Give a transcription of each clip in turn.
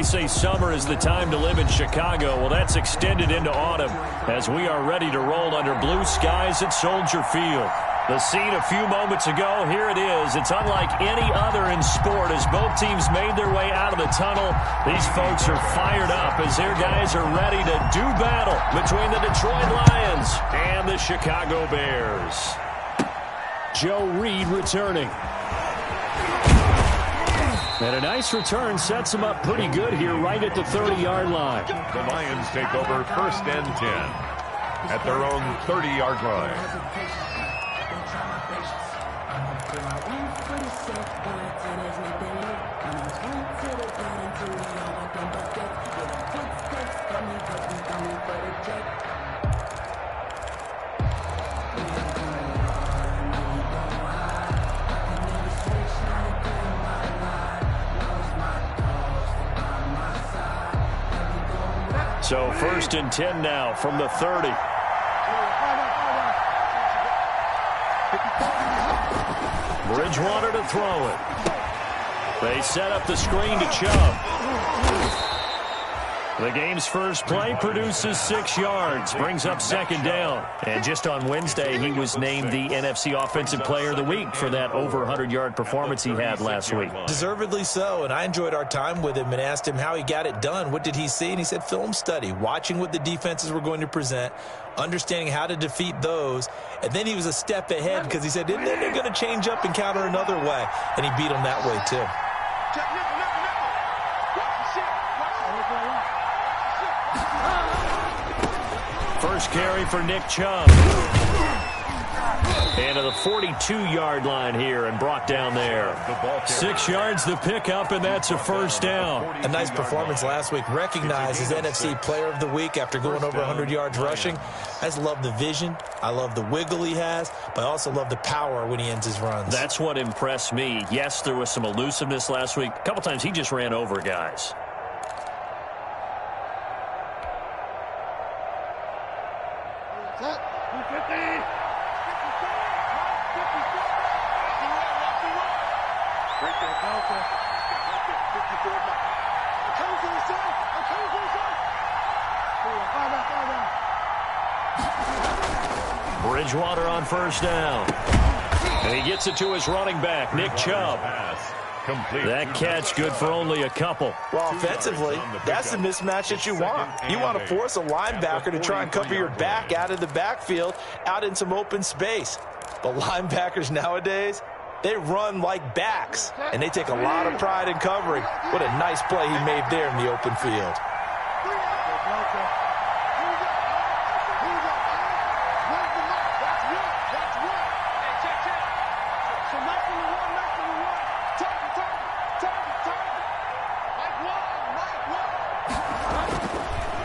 They say summer is the time to live in Chicago. Well, that's extended into autumn as we are ready to roll under blue skies at Soldier Field. The scene a few moments ago, here it is. It's unlike any other in sport as both teams made their way out of the tunnel. These folks are fired up as their guys are ready to do battle between the Detroit Lions and the Chicago Bears. Joe Reed returning. And a nice return sets them up pretty good here right at the 30-yard line. The Lions take over 1st and 10 at their own 30-yard line. So 1st and 10 now from the 30. Bridgewater to throw it. They set up the screen to Chubb. The game's first play produces 6 yards, brings up 2nd down. And just on Wednesday, he was named the NFC Offensive Player of the Week for that over 100-yard performance he had last week. Deservedly so, and I enjoyed our time with him and asked him how he got it done. What did he see? And he said film study, watching what the defenses were going to present, understanding how to defeat those. And then he was a step ahead because he said, and then they're going to change up and counter another way. And he beat them that way, too. First carry for Nick Chubb. And to the 42-yard line here and brought down there. 6 yards the pickup, and that's a 1st down. A nice performance last week. Recognized as NFC Player of the Week after going over 100 yards rushing. I just love the vision. I love the wiggle he has, but I also love the power when he ends his runs. That's what impressed me. Yes, there was some elusiveness last week. A couple times he just ran over guys. Bridgewater on 1st down. And he gets it to his running back, Nick Chubb. That catch good for only a couple. Well, offensively, that's the mismatch that you want. You want to force a linebacker to try and cover your back out of the backfield, out in some open space. But linebackers nowadays, they run like backs, and they take a lot of pride in covering. What a nice play he made there in the open field.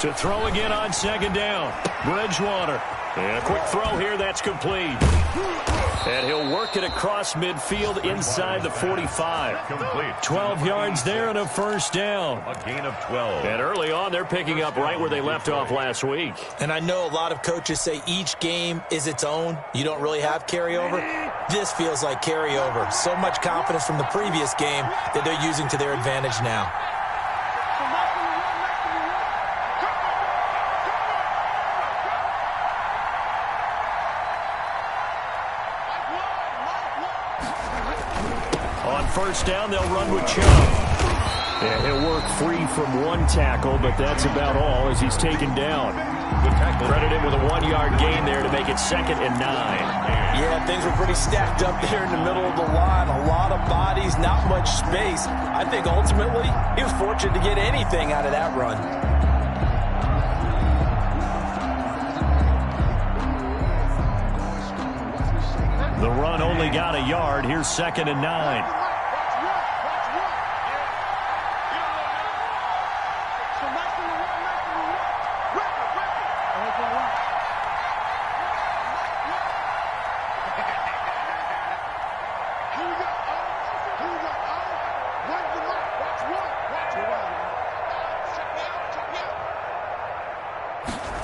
To throw again on 2nd down. Bridgewater. And a quick throw here, that's complete. And he'll work it across midfield inside the 45. Complete. 12 yards there and a 1st down. A gain of 12. And early on, they're picking up right where they left off last week. And I know a lot of coaches say each game is its own. You don't really have carryover. This feels like carryover. So much confidence from the previous game that they're using to their advantage now. On 1st down, they'll run with Chubb. And he'll work free from one tackle, but that's about all as he's taken down. Credit him with a 1-yard gain there to make it 2nd and 9. Yeah, things were pretty stacked up there in the middle of the line. A lot of bodies, not much space. I think ultimately he was fortunate to get anything out of that run. The run only got a yard. Here's 2nd and 9.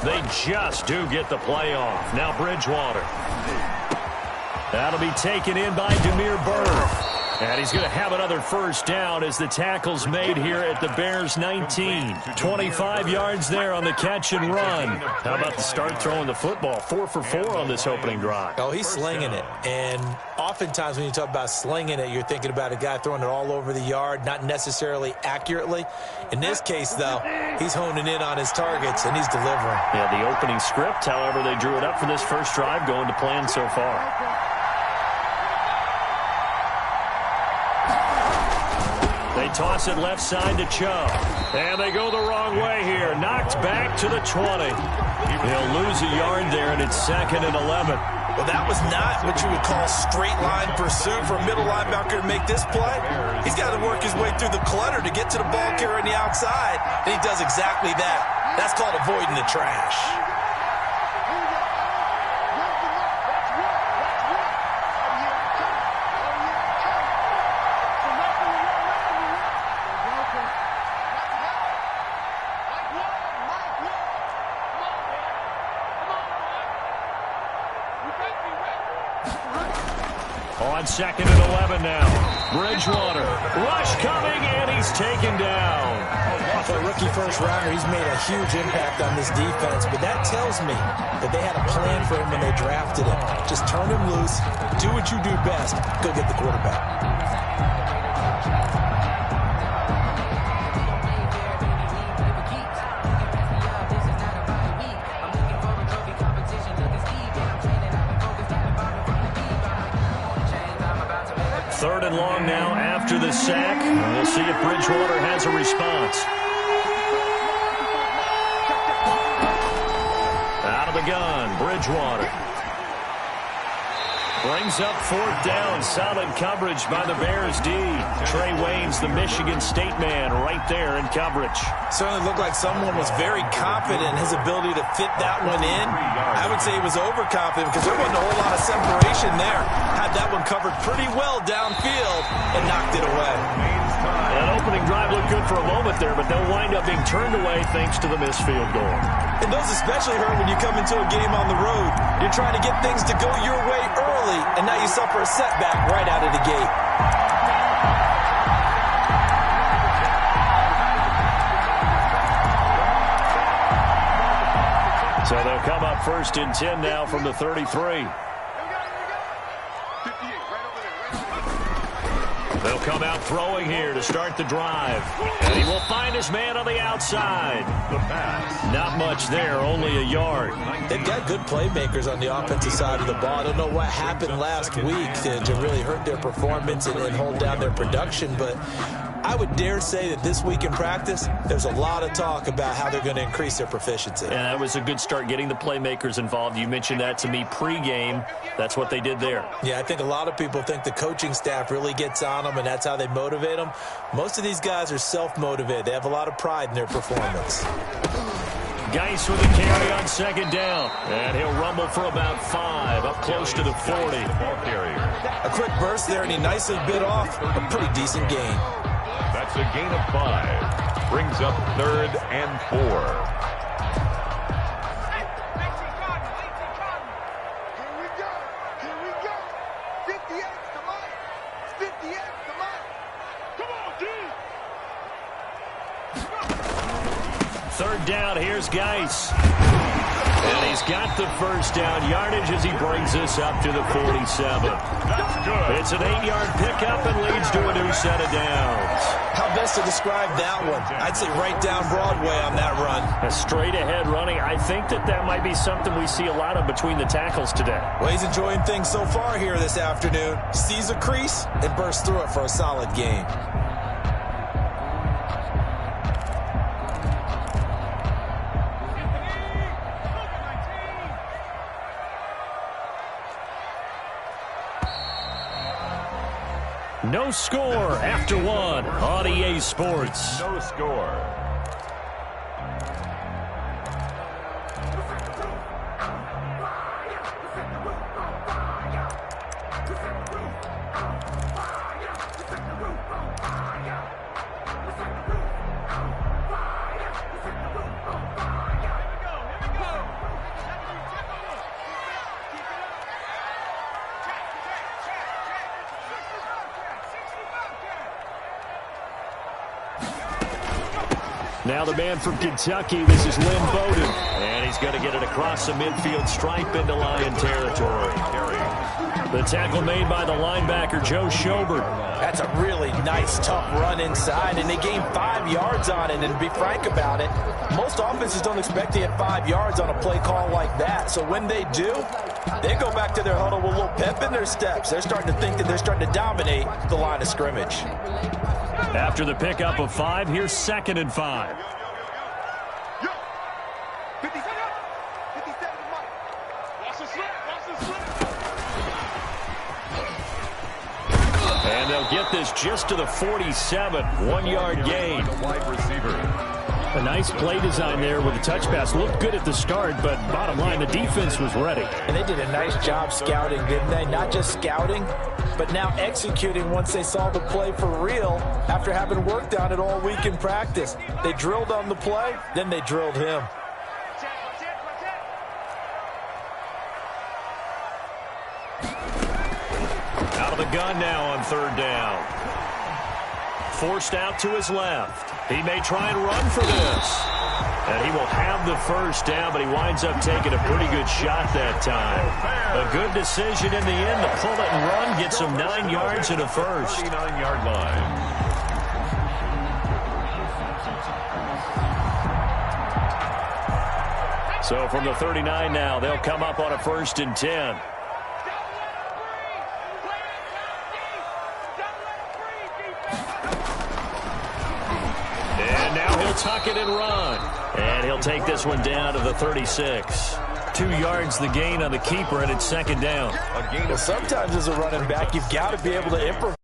They just do get the play off. Now Bridgewater. That'll be taken in by Demir Bird. And he's going to have another first down as the tackle's made here at the Bears 19. 25 yards there on the catch and run. How about the start throwing the football? 4 for 4 on this opening drive. Oh, he's slinging it. And oftentimes when you talk about slinging it, you're thinking about a guy throwing it all over the yard, not necessarily accurately. In this case, though, he's honing in on his targets, and he's delivering. Yeah, the opening script, however, they drew it up for this first drive, going to plan so far. They toss it left side to Chubb. And they go the wrong way here. Knocked back to the 20. He'll lose a yard there, and it's 2nd and 11. Well, that was not what you would call straight line pursuit for a middle linebacker to make this play. He's got to work his way through the clutter to get to the ball carrier on the outside, and he does exactly that. That's called avoiding the trash. On 2nd and 11 now. Bridgewater. Rush coming, and he's taken down. For a rookie first-rounder, he's made a huge impact on this defense, but that tells me that they had a plan for him when they drafted him. Just turn him loose, do what you do best, go get the quarterback. Third and long now after the sack. We'll see if Bridgewater has a response. Out of the gun, Bridgewater. Brings up 4th down. Solid coverage by the Bears D. Trey Waynes, the Michigan State man, right there in coverage. Certainly looked like someone was very confident in his ability to fit that one in. I would say he was overconfident because there wasn't a whole lot of separation there. Had that one covered pretty well downfield and knocked it away. That opening drive looked good for a moment there, but they'll wind up being turned away thanks to the missed field goal. And those especially hurt when you come into a game on the road. You're trying to get things to go your way early, and now you suffer a setback right out of the gate. So they'll come up 1st and 10 now from the 33. They'll come out throwing here to start the drive. And he will find his man on the outside. Not much there, only a yard. They've got good playmakers on the offensive side of the ball. I don't know what happened last week to really hurt their performance and hold down their production, but I would dare say that this week in practice, there's a lot of talk about how they're going to increase their proficiency. And that was a good start getting the playmakers involved. You mentioned that to me pregame. That's what they did there. Yeah, I think a lot of people think the coaching staff really gets on them, and that's how they motivate them. Most of these guys are self-motivated. They have a lot of pride in their performance. Geis with a carry on 2nd down. And he'll rumble for about 5, up close to the 40. A quick burst there, and he nicely bit off a pretty decent gain. That's a gain of 5. Brings up 3rd and 4. Third down, here's Geis. And he's got the first down yardage as he brings us up to the 47. It's an 8-yard pickup and leads to a new set of downs. How best to describe that one? I'd say right down Broadway on that run. A straight-ahead running. I think that might be something we see a lot of between the tackles today. Well, he's enjoying things so far here this afternoon. Sees a crease and bursts through it for a solid gain. No score after 1 on EA Sports. No score. Now the man from Kentucky, this is Lynn Bowden. And he's going to get it across the midfield stripe into Lion territory. The tackle made by the linebacker, Joe Schobert. That's a really nice, tough run inside, and they gained 5 yards on it. And to be frank about it, most offenses don't expect to get 5 yards on a play call like that. So when they do, they go back to their huddle with a little pep in their steps. They're starting to think that they're starting to dominate the line of scrimmage. After the pickup of 5, here's 2nd and 5. And they'll get this just to the 47, 1-yard gain. Wide receiver. A nice play design there with the touch pass. Looked good at the start, but bottom line, the defense was ready. And they did a nice job scouting, didn't they? Not just scouting, but now executing once they saw the play for real after having worked on it all week in practice. They drilled on the play, then they drilled him. Out of the gun now on 3rd down. Forced out to his left. He may try and run for this. And he will have the 1st down, but he winds up taking a pretty good shot that time. A good decision in the end to pull it and run, gets him 9 yards and a 1st. 39-yard line. So from the 39 now, they'll come up on a 1st and 10. And now he'll tuck it and run. And he'll take this one down to the 36. 2 yards the gain on the keeper, and it's 2nd down. Well, sometimes as a running back, you've got to be able to improvise.